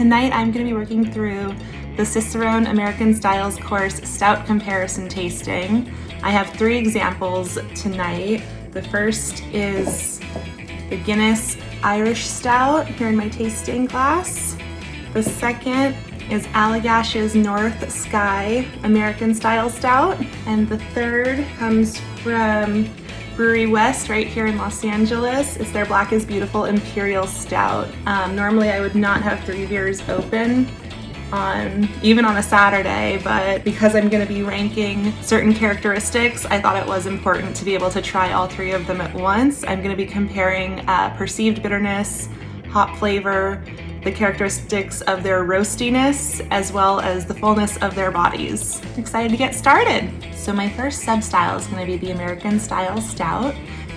tonight I'm going to be working through the Cicerone American Styles course Stout comparison tasting. I have 3 examples tonight. The first is the Guinness Irish Stout here in my tasting glass. The second is Allagash's North Sky American Style Stout. And the third comes from Brewery West right here in Los Angeles. It's their Black is Beautiful Imperial Stout. Normally I would not have 3 beers open even on a Saturday, but because I'm going to be ranking certain characteristics, I thought it was important to be able to try all 3 of them at once. I'm going to be comparing perceived bitterness, hop flavor, the characteristics of their roastiness, as well as the fullness of their bodies. I'm excited to get started. So my first sub-style is going to be the American Style Stout.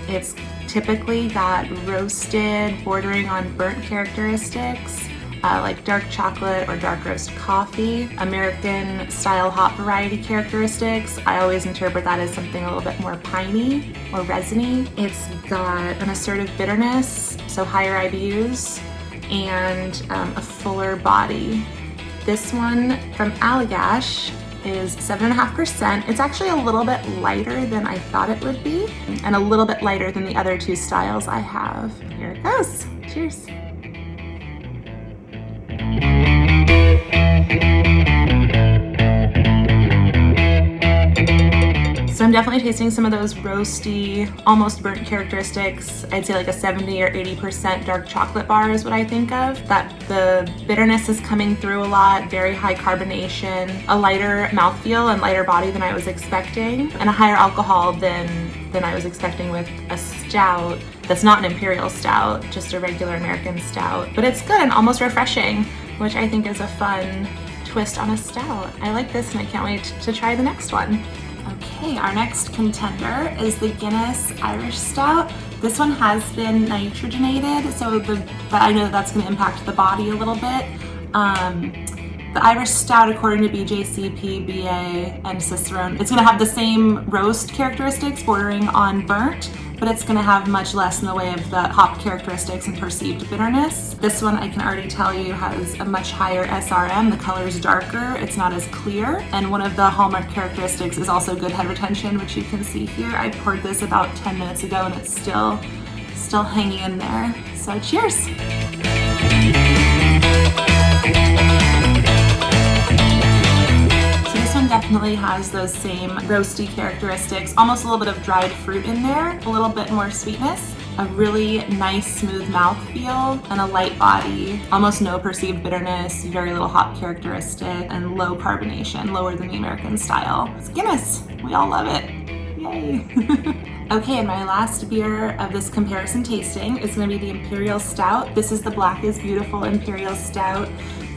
It's typically got roasted, bordering on burnt characteristics, like dark chocolate or dark roast coffee. American style hop variety characteristics, I always interpret that as something a little bit more piney or resiny. It's got an assertive bitterness, so higher IBUs, and a fuller body. This one from Allagash is 7.5%. It's actually a little bit lighter than I thought it would be, and a little bit lighter than the other 2 styles I have. Here it goes. Cheers. So I'm definitely tasting some of those roasty, almost burnt characteristics. I'd say like a 70 or 80% dark chocolate bar is what I think of. That the bitterness is coming through a lot, very high carbonation, a lighter mouthfeel and lighter body than I was expecting, and a higher alcohol than I was expecting with a stout that's not an Imperial Stout, just a regular American Stout. But it's good and almost refreshing, which I think is a fun twist on a stout. I like this and I can't wait to try the next one. Okay, our next contender is the Guinness Irish Stout. This one has been nitrogenated, but I know that's going to impact the body a little bit. The Irish Stout, according to BJCP, BA, and Cicerone, it's going to have the same roast characteristics bordering on burnt, but it's going to have much less in the way of the hop characteristics and perceived bitterness. This one, I can already tell you, has a much higher SRM. The color is darker, it's not as clear, and one of the hallmark characteristics is also good head retention, which you can see here. I poured this about 10 minutes ago and it's still hanging in there. So cheers! Definitely has those same roasty characteristics, almost a little bit of dried fruit in there, a little bit more sweetness, a really nice smooth mouthfeel, and a light body, almost no perceived bitterness, very little hop characteristic, and low carbonation, lower than the American style. It's Guinness, we all love it, yay! Okay, and my last beer of this comparison tasting is going to be the Imperial Stout. This is the Black is Beautiful Imperial Stout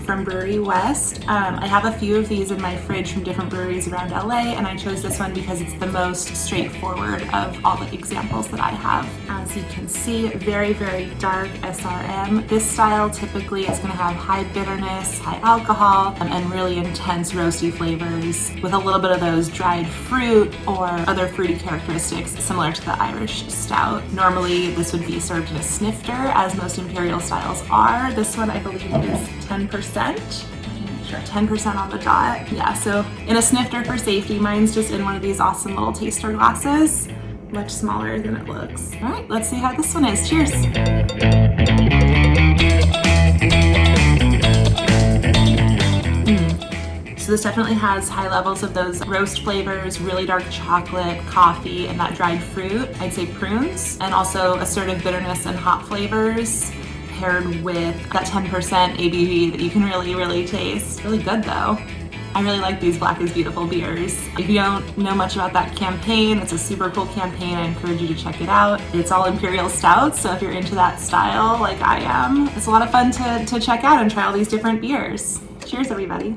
from Brewery West. I have a few of these in my fridge from different breweries around LA, and I chose this one because it's the most straightforward of all the examples that I have. As you can see, very, very dark SRM. This style typically is going to have high bitterness, high alcohol, and really intense roasty flavors with a little bit of those dried fruit or other fruity characteristics similar to the Irish Stout. Normally this would be served in a snifter, as most Imperial styles are. This one I believe is 10%. Sure, 10% on the dot. Yeah, so in a snifter for safety, mine's just in one of these awesome little taster glasses, much smaller than it looks. All right, let's see how this one is. Cheers. So this definitely has high levels of those roast flavors, really dark chocolate, coffee, and that dried fruit. I'd say prunes, and also assertive bitterness and hop flavors, paired with that 10% ABV that you can really taste. Really good though. I really like these Black is Beautiful beers. If you don't know much about that campaign, it's a super cool campaign. I encourage you to check it out. It's all Imperial Stouts, so if you're into that style like I am, it's a lot of fun to check out and try all these different beers. Cheers, everybody.